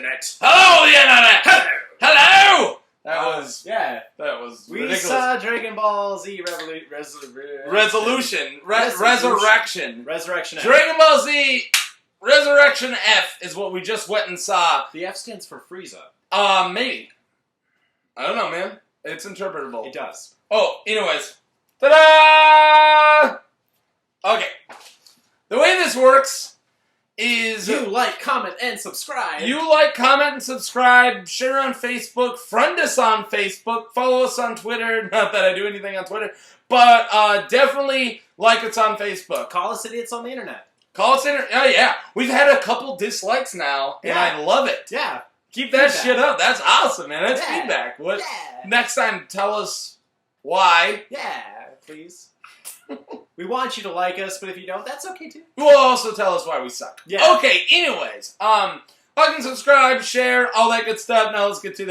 internet. Hello, the internet. Hello. Hello. That was We ridiculous. saw Dragon Ball Z Resurrection Resurrection F. Dragon Ball Z Resurrection F is what we just went and saw. The F stands for Frieza. Maybe. I don't know, man. It's interpretable. It does. Oh, anyways. Ta-da! Okay. The way this works is... You like, comment, and subscribe. You like, comment, and subscribe. Share on Facebook. Friend us on Facebook. Follow us on Twitter. Not that I do anything on Twitter. But definitely like us on Facebook. Call us idiots on the internet. Call us in. Oh, yeah. We've had a couple dislikes now, and I love it. Yeah. Keep that shit up. That's awesome, man. That's Yeah. feedback. What? Yeah. Next time, tell us why. Yeah, please. We want you to like us, but if you don't, that's okay too. We'll also tell us why we suck. Yeah. Okay, anyways. Like and subscribe, share, all that good stuff. Now let's get to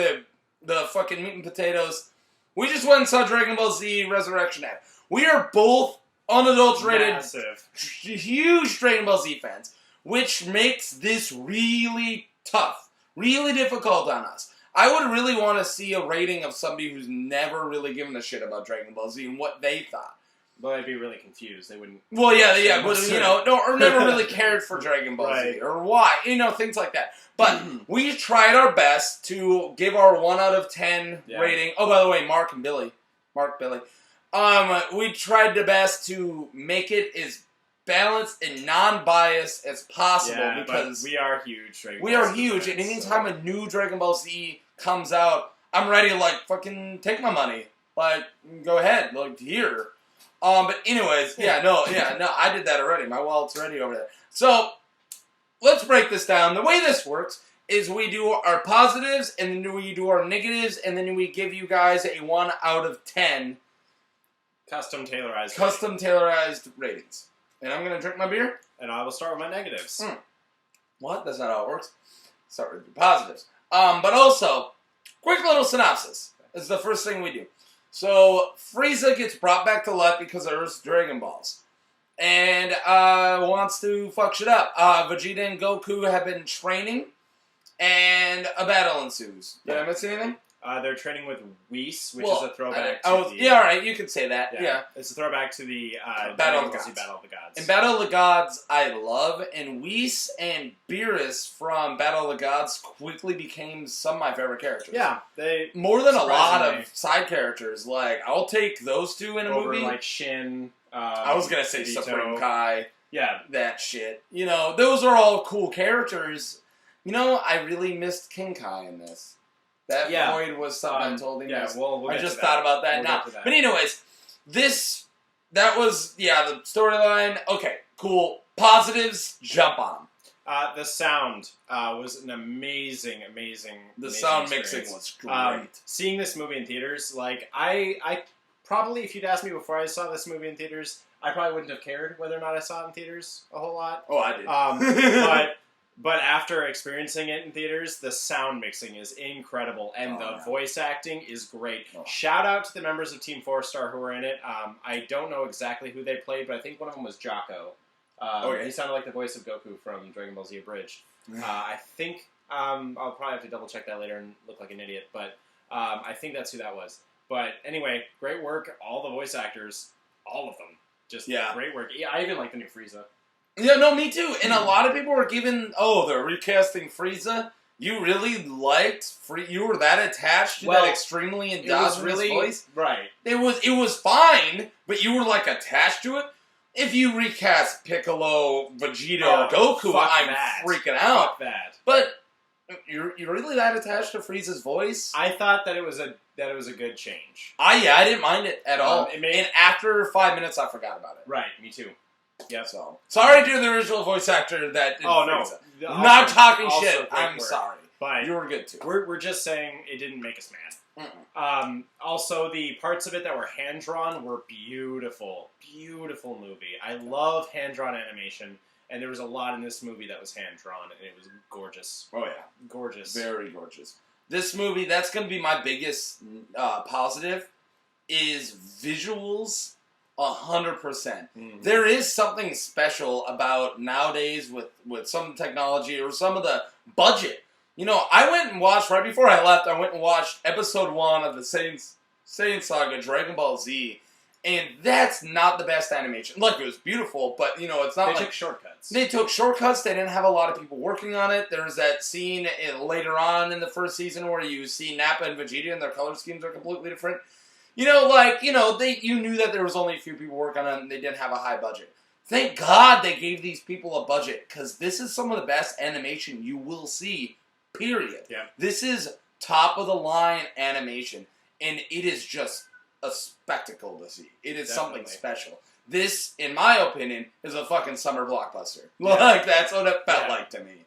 the fucking meat and potatoes. We just went and saw Dragon Ball Z Resurrection F. We are both unadulterated, Massive. huge Dragon Ball Z fans, which makes this really tough, really difficult on us. I would really want to see a rating of somebody who's never really given a shit about Dragon Ball Z and what they thought. Well, I'd be really confused. They wouldn't... Well, yeah, but, or never really cared for Dragon Ball Z, or why, things like that. But we tried our best to give our 1 out of 10 rating. Oh, by the way, Mark Billy. We tried the best to make it as balanced and non-biased as possible, because we are huge Dragon Ball we are Z huge, fans, and anytime a new Dragon Ball Z comes out, I'm ready to, fucking take my money. Go ahead, here. But anyways, I did that already. My wallet's ready over there. So, let's break this down. The way this works is we do our positives, and then we do our negatives, and then we give you guys a 1 out of 10 custom tailorized ratings. And I'm going to drink my beer. And I will start with my negatives. What? That's not how it works. Start with the positives. But also, quick little synopsis. This is the first thing we do. So, Frieza gets brought back to life because of Earth's Dragon Balls. And wants to fuck shit up. Vegeta and Goku have been training, and a battle ensues. Did I miss anything? They're training with Whis, which is a throwback to the... Yeah, alright, you could say that. Yeah. It's a throwback to the Battle of the Gods. In Battle of the Gods, I love, and Whis and Beerus from Battle of the Gods quickly became some of my favorite characters. Yeah, they... More than a lot of side characters. I'll take those two in a movie. Over, Shin... I was gonna say Vito. Supreme Kai. Yeah. That shit. Those are all cool characters. I really missed King Kai in this. That void was something I told him. Yeah, we'll I just thought about that now. But anyways, that was, the storyline. Okay, cool. Positives, jump on them. The sound was an amazing sound experience. mixing was great. Seeing this movie in theaters, I probably, if you'd asked me before I saw this movie in theaters, I probably wouldn't have cared whether or not I saw it in theaters a whole lot. Oh, I did. But after experiencing it in theaters, the sound mixing is incredible, and the voice acting is great. Shout out to the members of Team 4-Star who were in it. I don't know exactly who they played, but I think one of them was Jocko. He sounded like the voice of Goku from Dragon Ball Z Abridged. I think, I'll probably have to double check that later and look like an idiot, but I think that's who that was. But anyway, great work. All the voice actors, all of them, just great work. Yeah, I even like the new Frieza. Yeah, no, me too. And a lot of people were they're recasting Frieza. You really liked you were that attached to that extremely endogenous voice? Right. It was fine, but you were attached to it. If you recast Piccolo, Vegeta, or Goku, I'm freaking out. Fuck that. But you're really that attached to Frieza's voice? I thought that it was a good change. I didn't mind it at all. And after 5 minutes, I forgot about it. Right, me too. Yeah. So sorry to the original voice actor that did Frieza. No. Not talking shit. I'm sorry. But you were good too. We're just saying it didn't make us mad. Also, the parts of it that were hand drawn were beautiful. Beautiful movie. I love hand drawn animation, and there was a lot in this movie that was hand drawn, and it was gorgeous. Oh yeah, gorgeous. Very gorgeous. This movie, that's going to be my biggest positive, is visuals. 100%. There is something special about nowadays with some technology or some of the budget I went and watched, right before I left, I went and watched episode 1 of the Saiyan Saga, Dragon Ball Z, and that's not the best animation. Look, it was beautiful, but, it's not They like... took shortcuts. They took shortcuts. They didn't have a lot of people working on it. There's that scene later on in the first season where you see Nappa and Vegeta and their color schemes are completely different. You knew that there was only a few people working on it and they didn't have a high budget. Thank God they gave these people a budget, because this is some of the best animation you will see, period. Yeah. This is top-of-the-line animation, and it is just a spectacle to see. It is something special. This, in my opinion, is a fucking summer blockbuster. Yeah. Like, that's what it felt like to me.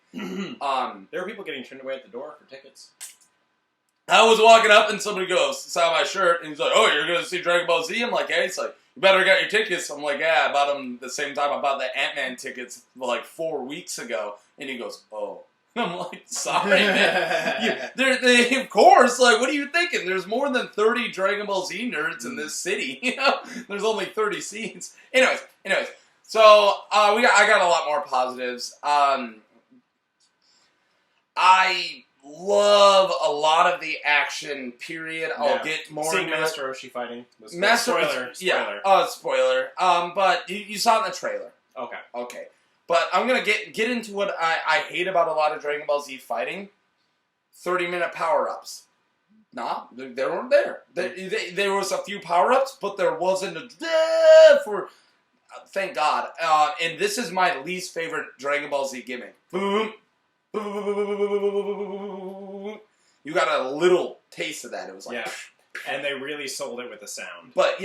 There were people getting turned away at the door for tickets. I was walking up and somebody goes, saw my shirt, and he's like, "Oh, you're going to see Dragon Ball Z?" I'm like, "Yeah." He's like, "You better get your tickets." I'm like, "Yeah, I bought them the same time I bought the Ant-Man tickets like 4 weeks ago." And he goes, "Oh." I'm like, "Sorry, man." Of course, like, what are you thinking? There's more than 30 Dragon Ball Z nerds in this city, There's only 30 seats. Anyways. So, I got a lot more positives. I love a lot of the action, period. I'll get more seeing into Master Roshi fighting. Spoiler. Yeah. Spoiler. But you saw it in the trailer. Okay. But I'm going to get into what I hate about a lot of Dragon Ball Z fighting. 30-minute power-ups. Nah, they weren't there. There was a few power-ups, but there wasn't for... thank God. And this is my least favorite Dragon Ball Z gimmick. Boom. You got a little taste of that. It was like... Yeah. And they really sold it with the sound. But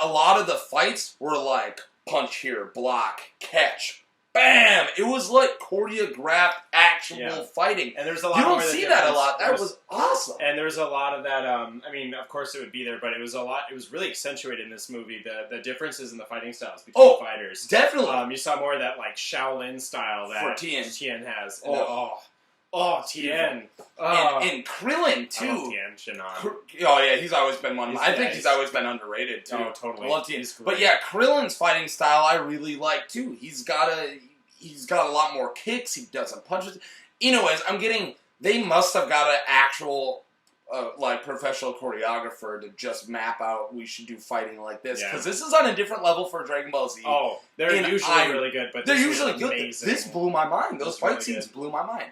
a lot of the fights were like punch here, block, catch, bam! It was like choreographed, actual fighting. And there's a lot. You don't see that a lot. That was awesome. And there's a lot of that. I mean, of course it would be there, but it was a lot. It was really accentuated in this movie. The differences in the fighting styles between the fighters. Definitely. You saw more of that like Shaolin style that Tien has. And Tien. And Krillin too. I love Tien Shinhan. Yeah, he's always been one. I think he's always been underrated too. Oh, totally. I love Tien. But yeah, Krillin's fighting style I really like too. He's got a lot more kicks. He doesn't punches. Anyways, they must have got an actual professional choreographer to just map out. We should do fighting like this because this is on a different level for Dragon Ball Z. Oh, they're usually really good, but they're usually good. Amazing. This blew my mind. Those fight scenes blew my mind.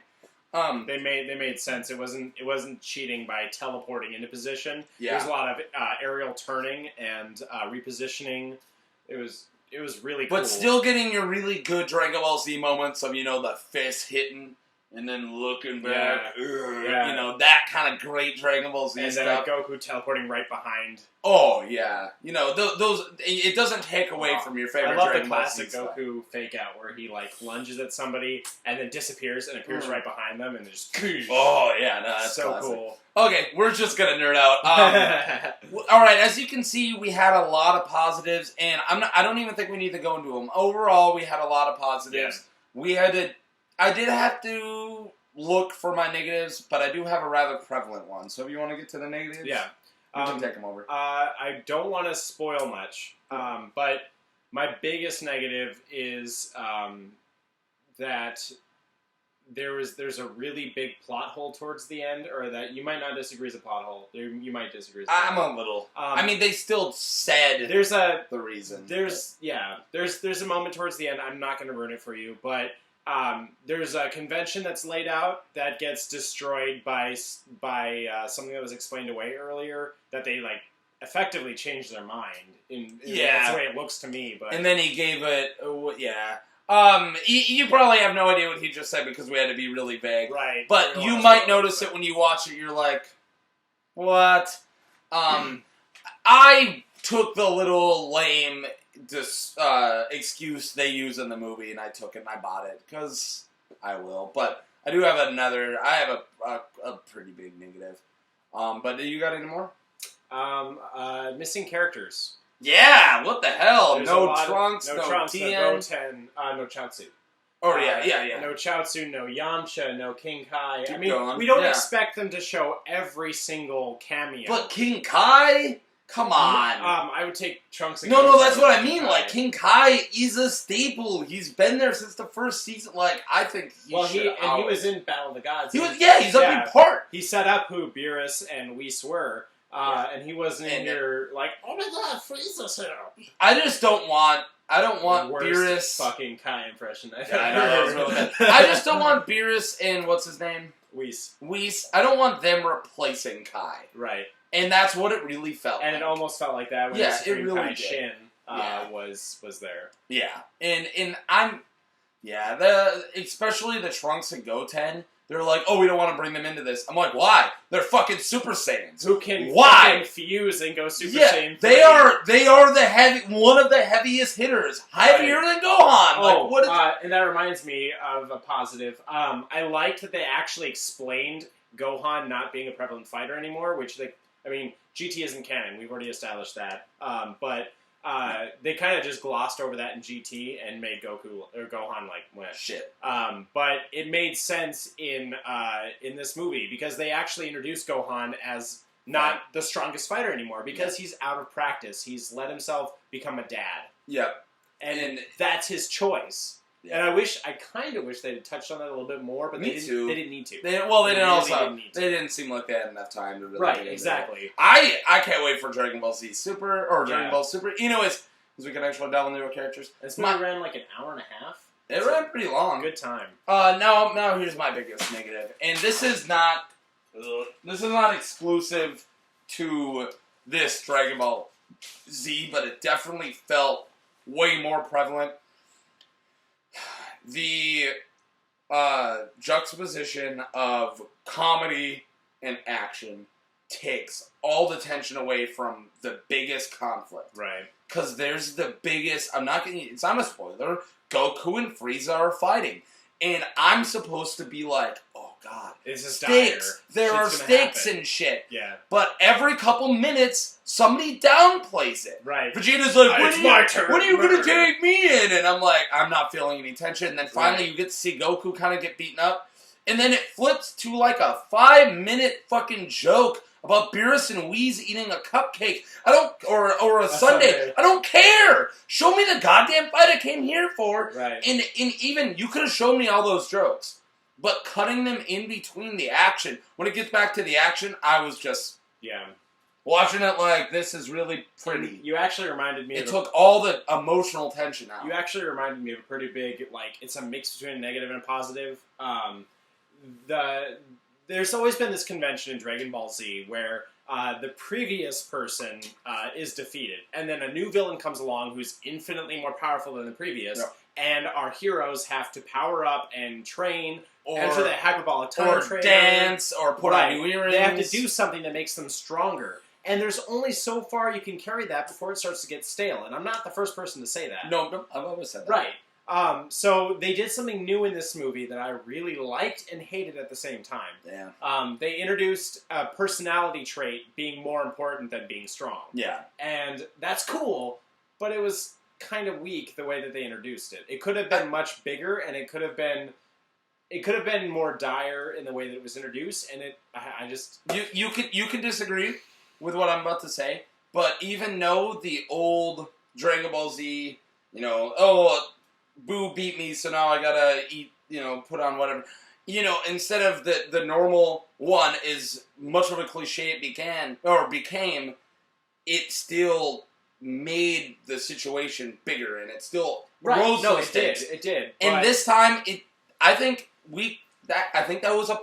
They made sense. It wasn't cheating by teleporting into position. Yeah. There's a lot of aerial turning and repositioning. It was really cool. But still getting your really good Dragon Ball Z moments of the fist hitting and then looking back. That kind of great Dragon Ball Z stuff. And then Goku teleporting right behind. Oh yeah, those. It doesn't take away from your favorite. I love Dragon the Ball Z classic stuff. Goku fake out where he lunges at somebody and then disappears and appears right behind them and just. Oh yeah, no, that's so classic. cool. Okay, we're just gonna nerd out. All right, as you can see, we had a lot of positives, and I don't even think we need to go into them. Overall, we had a lot of positives. Yeah. I did have to look for my negatives, but I do have a rather prevalent one. So if you want to get to the negatives, yeah. You can take them over. I don't want to spoil much, but my biggest negative is that there's a really big plot hole towards the end, or that you might not disagree as a plot hole. You might disagree as a plot hole. I'm a little. I mean, they still said the reason. There's a moment towards the end. I'm not going to ruin it for you, but there's a convention that's laid out that gets destroyed by something that was explained away earlier, that they effectively changed their mind. That's the way it looks to me. But and then he gave it, you probably have no idea what he just said because we had to be really vague, right? But you might notice it when you watch it. You're like, what? I took the little lame excuse they use in the movie, and I took it and I bought it because I will. But I do have I have a pretty big negative. But do you got any more? Missing characters. Yeah, what the hell? There's no Trunks, no Tien. no Goten, no Chaozu. Oh, yeah. No Chaozu, no Yamcha, no King Kai. Keep I mean, going. we don't expect them to show every single cameo. But King Kai? Come on. I would take Trunks. And No, that's what I mean. Kai. Like, King Kai is a staple. He's been there since the first season. Like, I think he was in Battle of the Gods. He's a big part. He set up who Beerus and Whis were, and he wasn't in here like, oh my god, Frieza's here. I don't want Beerus. Fucking Kai impression. I know, that was really bad. I just don't want Beerus and what's his name? Whis. I don't want them replacing Kai. Right. And that's what it really felt and like. It almost felt like that when it really Kai did. Shin was there. Yeah. And especially the Trunks and Goten, they're like, oh, we don't want to bring them into this. I'm like, why? They're fucking Super Saiyans. Who can fuse and go Super Saiyan 3? They are one of the heaviest hitters. Heavier than Gohan. And that reminds me of a positive. I liked that they actually explained Gohan not being a prevalent fighter anymore, which GT isn't canon. We've already established that. But they kind of just glossed over that in GT and made Gohan like shit. But it made sense in this movie because they actually introduced Gohan as not the strongest fighter anymore because he's out of practice. He's let himself become a dad. Yep. And that's his choice. Yeah. And I kind of wish they had touched on that a little bit more, but they didn't need to. They didn't seem like they had enough time to really get into exactly. It. I can't wait for Dragon Ball Z Super, or Dragon Ball Super. You know, as we can actually delve into the characters. This movie ran like an hour and a half. It ran pretty long. Good time. Now here's my biggest negative. And this is not exclusive to this Dragon Ball Z, but it definitely felt way more prevalent. The juxtaposition of comedy and action takes all the tension away from the biggest conflict. Right. Because there's the biggest, it's not a spoiler, Goku and Frieza are fighting. And I'm supposed to be like, oh god, this is stakes. Dire. There are stakes and shit. Yeah. But every couple minutes, somebody downplays it. Right. Vegeta's like, when are you going to Murder. take me in? And I'm like, I'm not feeling any tension. And then finally you get to see Goku kind of get beaten up. And then it flips to like a 5-minute fucking joke about Beerus and Whis eating a cupcake. Or a sundae. I don't care. Show me the goddamn fight I came here for. Right. And even, you could have shown me all those jokes. But cutting them in between the action, when it gets back to the action, I was just watching it like, this is really pretty. You actually reminded me It took all the emotional tension out. You actually reminded me of a pretty big, it's a mix between a negative and a positive. There's always been this convention in Dragon Ball Z where the previous person is defeated, and then a new villain comes along who's infinitely more powerful than the previous, and our heroes have to power up and train, or enter the hyperbolic time trainer, dance, or put on new earrings. They have to do something that makes them stronger. And there's only so far you can carry that before it starts to get stale. And I'm not the first person to say that. No, I've always said that. Right. So they did something new in this movie that I really liked and hated at the same time. Yeah. They introduced a personality trait being more important than being strong. Yeah. And that's cool, but it was kind of weak the way that they introduced it. It could have been much bigger, and it could have been more dire in the way that it was introduced. And I just you can disagree with what I'm about to say, but even though the old Dragon Ball Z, Boo beat me, so now I gotta eat, put on whatever. Instead of the normal one is much of a cliche it became, it still made the situation bigger, and it still rose those stakes. It did. And this time, I think that was a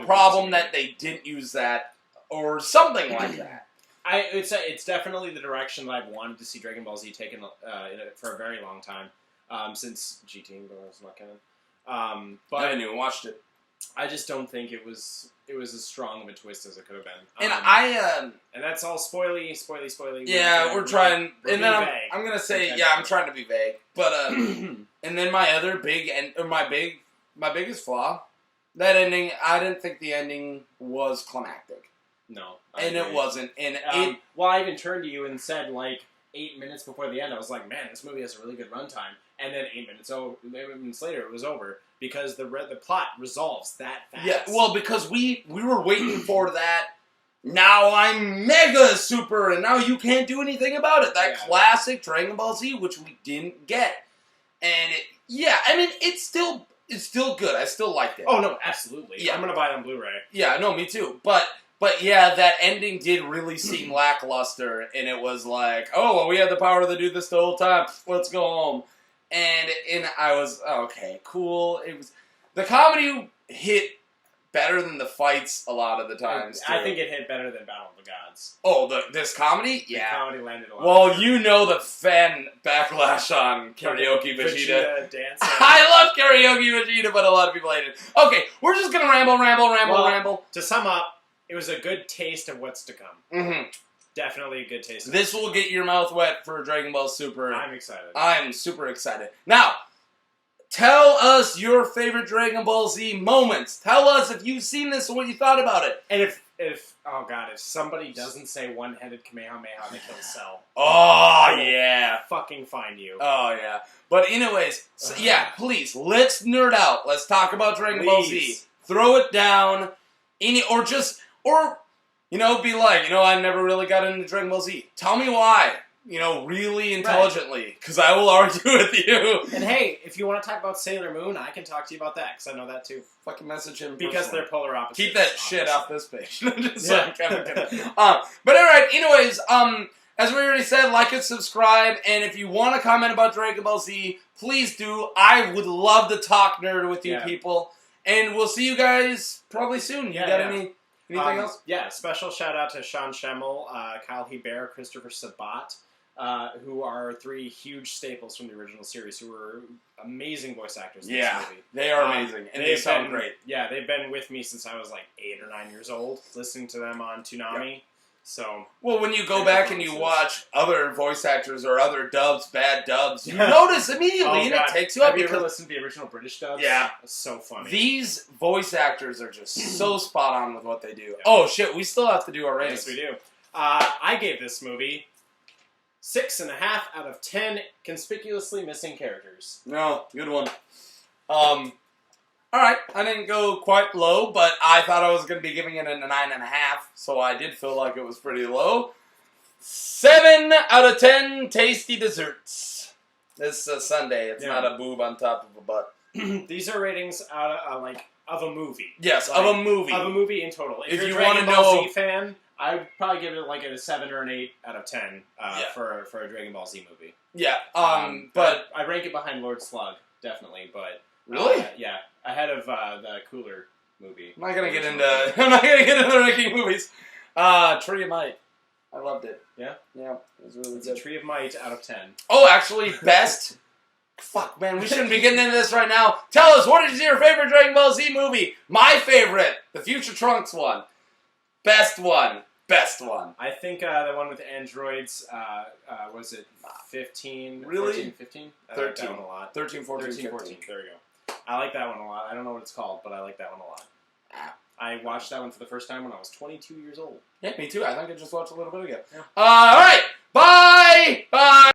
problem that they didn't use that, or something like that. It's definitely the direction that I've wanted to see Dragon Ball Z taken for a very long time. Since GT was not canon. But I haven't even watched it. I just don't think it was as strong of a twist as it could have been. And and that's all spoily. Yeah, we're trying. And then I'm gonna say, I'm trying to be vague. But and then my biggest flaw, that ending. I didn't think the ending was climactic. No, and it wasn't. And I even turned to you and said 8 minutes before the end, I was like, man, this movie has a really good runtime. And then 8 minutes later, it was over because the plot resolves that fast. Yeah, well, because we were waiting for that now I'm Mega Super, and now you can't do anything about it. That Yeah. classic Dragon Ball Z, which we didn't get. And, it's still good. I still liked it. Oh, no, absolutely. Yeah. I'm going to buy it on Blu-ray. Yeah, no, me too. But yeah, that ending did really seem lackluster, and it was like, oh, well, we had the power to do this the whole time. Let's go home. And I was, okay, cool. It was, the comedy hit better than the fights a lot of the times, too. I think it hit better than Battle of the Gods. Oh, this comedy? Yeah. The comedy landed a lot. Well, you know the fan backlash on Karaoke Vegeta. dancing. I love Karaoke Vegeta, but a lot of people hate it. Okay, we're just gonna ramble. To sum up, it was a good taste of what's to come. Mm-hmm. Definitely a good taste. This will get your mouth wet for Dragon Ball Super. I'm excited. I'm super excited. Now, tell us your favorite Dragon Ball Z moments. Tell us if you've seen this and what you thought about it. And if somebody doesn't say one-headed Kamehameha, they kill Cell. Oh, yeah. Fucking find you. Oh, yeah. But anyways, please, let's nerd out. Let's talk about Dragon Ball Z. Throw it down. Be like, I never really got into Dragon Ball Z. Tell me why. Really intelligently, because I will argue with you. And hey, if you want to talk about Sailor Moon, I can talk to you about that, because I know that too. Fucking message him. Because they're polar opposites. Keep that shit off this page. But alright, anyways, as we already said, like and subscribe, and if you want to comment about Dragon Ball Z, please do. I would love to talk nerd with you people. And we'll see you guys probably soon. You got anything else? Yeah, special shout out to Sean Schemmel, Kyle Hebert, Christopher Sabat, who are 3 huge staples from the original series, who were amazing voice actors in this movie. They are amazing, and they sound great. Yeah, they've been with me since I was like 8 or 9 years old, listening to them on Toonami. Yep. So, well, when you go back and you watch other voice actors or other dubs, bad dubs, you notice immediately, and it takes you up. Have you ever listened to the original British dubs? Yeah. It's so funny. These voice actors are just so spot on with what they do. Yeah. Oh, shit, we still have to do our ratings. Yes, we do. I gave this movie 6.5 out of 10 conspicuously missing characters. No, good one. Alright, I didn't go quite low, but I thought I was going to be giving it a 9.5, so I did feel like it was pretty low. 7 out of 10 tasty desserts. This Sunday, it's not a boob on top of a butt. These are ratings out of a movie. Yes, of a movie. Of a movie in total. If you're a Dragon Ball Z fan, I would probably give it a 7 or an 8 out of 10 for a Dragon Ball Z movie. Yeah, but I rank it behind Lord Slug, definitely, but... Really? Yeah, ahead of the Cooler movie. I'm not gonna get into ranking movies. Tree of Might. I loved it. Yeah? Yeah, it was really it's good. a Tree of Might out of 10. Oh, actually, best... Fuck, man, we shouldn't be getting into this right now. Tell us, what is your favorite Dragon Ball Z movie? My favorite, the Future Trunks one. Best one. I think the one with androids, was it 15? Really? 14, 15? 13. I like that one a lot. 13, 14, 13, 14. There we go. I like that one a lot. I don't know what it's called, but I like that one a lot. I watched that one for the first time when I was 22 years old. Yeah, me too. I think I just watched a little bit ago. Yeah. Alright, bye! Bye!